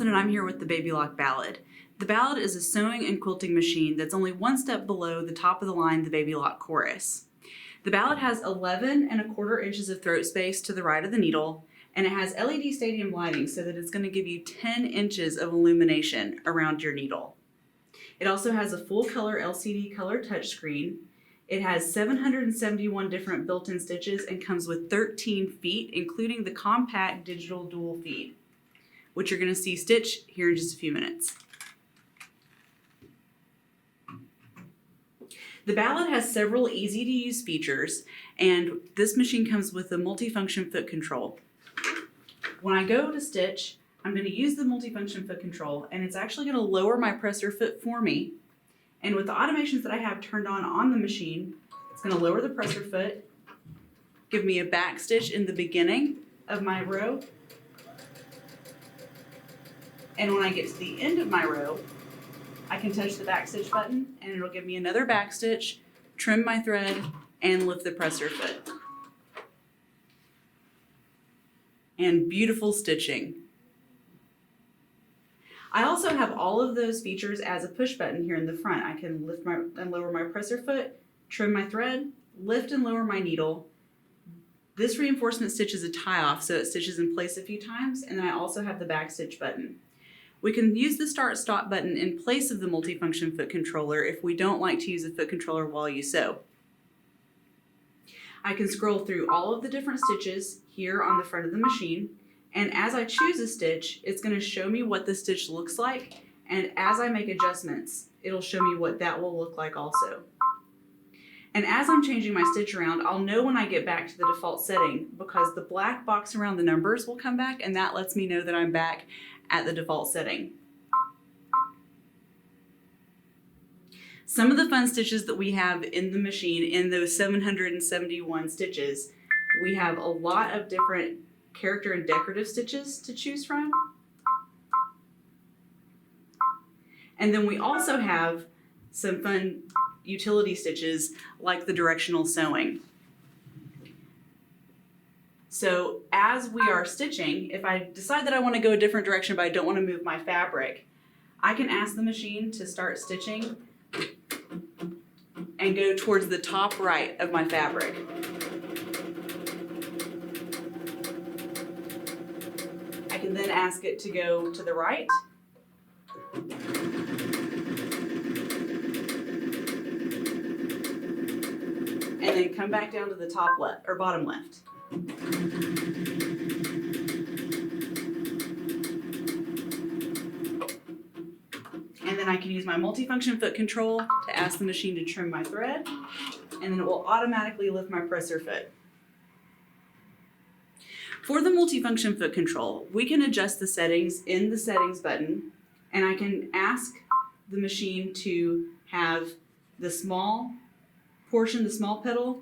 Alysson and I'm here with the Baby Lock Ballad. The Ballad is a sewing and quilting machine that's only one step below the top of the line, the Baby Lock Chorus. The Ballad has 11¼ inches of throat space to the right of the needle, and it has LED stadium lighting so that it's going to give you 10 inches of illumination around your needle. It also has a full color LCD color touchscreen. It has 771 different built-in stitches and comes with 13 feet, including the compact digital dual feed, which you're going to see stitch here in just a few minutes. The Ballad has several easy to use features, and this machine comes with a multifunction foot control. When I go to stitch, I'm going to use the multifunction foot control, and it's actually going to lower my presser foot for me. And with the automations that I have turned on the machine, it's going to lower the presser foot, give me a back stitch in the beginning of my row. And when I get to the end of my row, I can touch the back stitch button and it'll give me another back stitch, trim my thread, and lift the presser foot. And beautiful stitching. I also have all of those features as a push button here in the front. I can lift and lower my presser foot, trim my thread, lift and lower my needle. This reinforcement stitch is a tie-off, so it stitches in place a few times, and then I also have the back stitch button. We can use the start-stop button in place of the multifunction foot controller if we don't like to use a foot controller while you sew. I can scroll through all of the different stitches here on the front of the machine, and as I choose a stitch, it's going to show me what the stitch looks like, and as I make adjustments, it'll show me what that will look like also. And as I'm changing my stitch around, I'll know when I get back to the default setting because the black box around the numbers will come back, and that lets me know that I'm back at the default setting. Some of the fun stitches that we have in the machine, in those 771 stitches, we have a lot of different character and decorative stitches to choose from. And then we also have some fun utility stitches like the directional sewing. So as we are stitching, if I decide that I want to go a different direction but I don't want to move my fabric, I can ask the machine to start stitching and go towards the top right of my fabric. I can then ask it to go to the right. And then come back down to the top left or bottom left. And then I can use my multifunction foot control to ask the machine to trim my thread, and then it will automatically lift my presser foot. For the multifunction foot control, we can adjust the settings in the settings button, and I can ask the machine to have the small portion, the small pedal,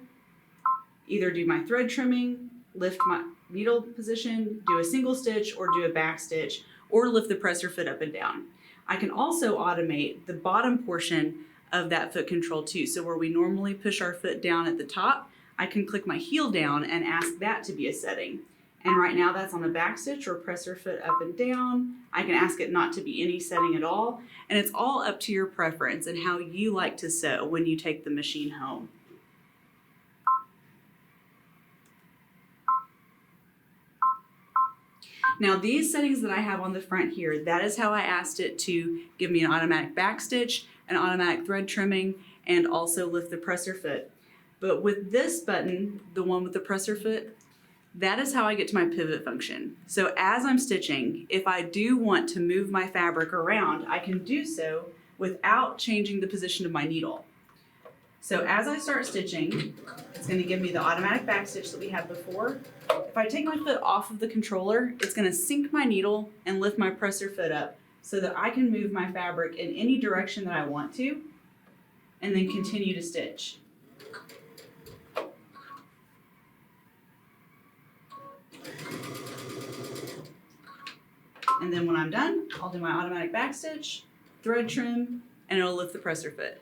either do my thread trimming, lift my needle position, do a single stitch, or do a back stitch, or lift the presser foot up and down. I can also automate the bottom portion of that foot control too. So where we normally push our foot down at the top, I can click my heel down and ask that to be a setting. And right now that's on a back stitch or presser foot up and down. I can ask it not to be any setting at all. And it's all up to your preference and how you like to sew when you take the machine home. Now these settings that I have on the front here, that is how I asked it to give me an automatic back stitch, an automatic thread trimming, and also lift the presser foot. But with this button, the one with the presser foot, that is how I get to my pivot function. So as I'm stitching, if I do want to move my fabric around, I can do so without changing the position of my needle. So as I start stitching, it's going to give me the automatic back stitch that we had before. If I take my foot off of the controller, it's going to sink my needle and lift my presser foot up so that I can move my fabric in any direction that I want to, and then continue to stitch. And then when I'm done, I'll do my automatic back stitch, thread trim, and it'll lift the presser foot.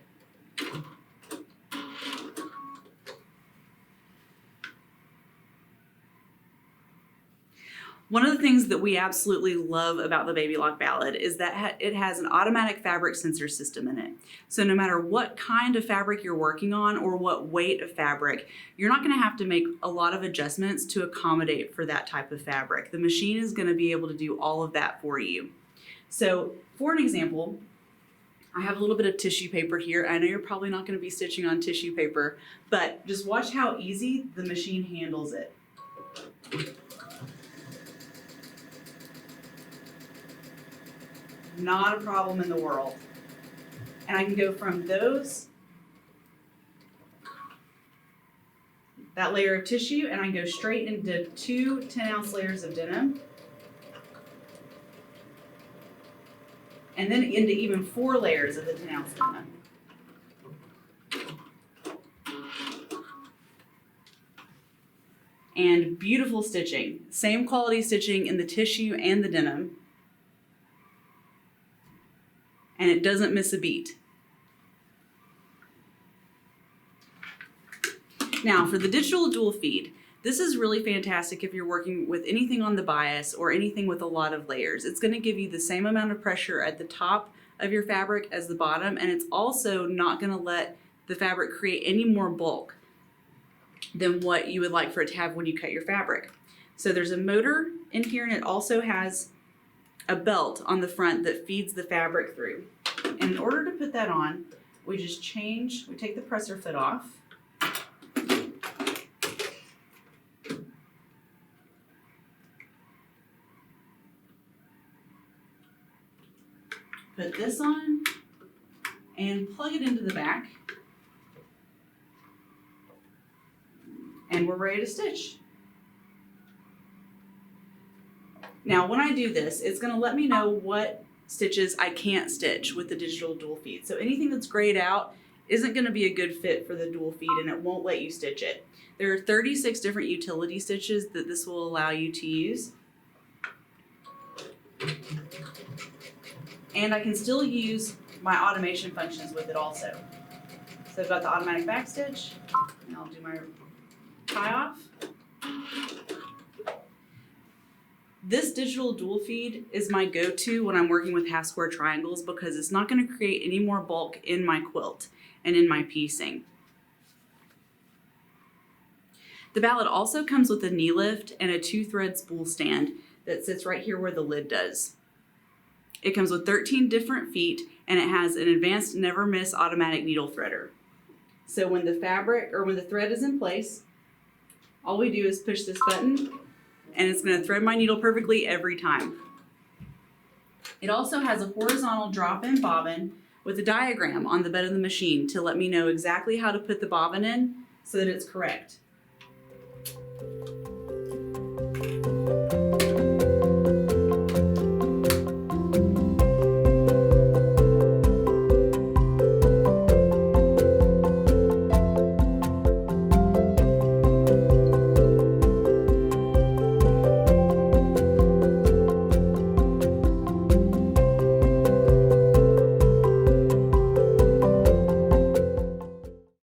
One of the things that we absolutely love about the Baby Lock Ballad is that it has an automatic fabric sensor system in it. So no matter what kind of fabric you're working on or what weight of fabric, you're not going to have to make a lot of adjustments to accommodate for that type of fabric. The machine is going to be able to do all of that for you. So for an example, I have a little bit of tissue paper here. I know you're probably not going to be stitching on tissue paper, but just watch how easy the machine handles it. Not a problem in the world. And I can go from that layer of tissue, and I can go straight into 2 10-ounce layers of denim. And then into even 4 layers of the 10-ounce denim. And beautiful stitching. Same quality stitching in the tissue and the denim. And it doesn't miss a beat. Now for the digital dual feed, this is really fantastic if you're working with anything on the bias or anything with a lot of layers. It's going to give you the same amount of pressure at the top of your fabric as the bottom, and it's also not going to let the fabric create any more bulk than what you would like for it to have when you cut your fabric. So there's a motor in here, and it also has a belt on the front that feeds the fabric through. And in order to put that on, we take the presser foot off. Put this on and plug it into the back. And we're ready to stitch. Now, when I do this, it's going to let me know what stitches I can't stitch with the digital dual feed. So anything that's grayed out isn't going to be a good fit for the dual feed, and it won't let you stitch it. There are 36 different utility stitches that this will allow you to use. And I can still use my automation functions with it also. So I've got the automatic back stitch, and I'll do my tie off. This digital dual feed is my go-to when I'm working with half square triangles because it's not going to create any more bulk in my quilt and in my piecing. The Ballad also comes with a knee lift and a 2-thread spool stand that sits right here where the lid does. It comes with 13 different feet, and it has an advanced never miss automatic needle threader. So when the thread is in place, all we do is push this button and it's going to thread my needle perfectly every time. It also has a horizontal drop-in bobbin with a diagram on the bed of the machine to let me know exactly how to put the bobbin in so that it's correct.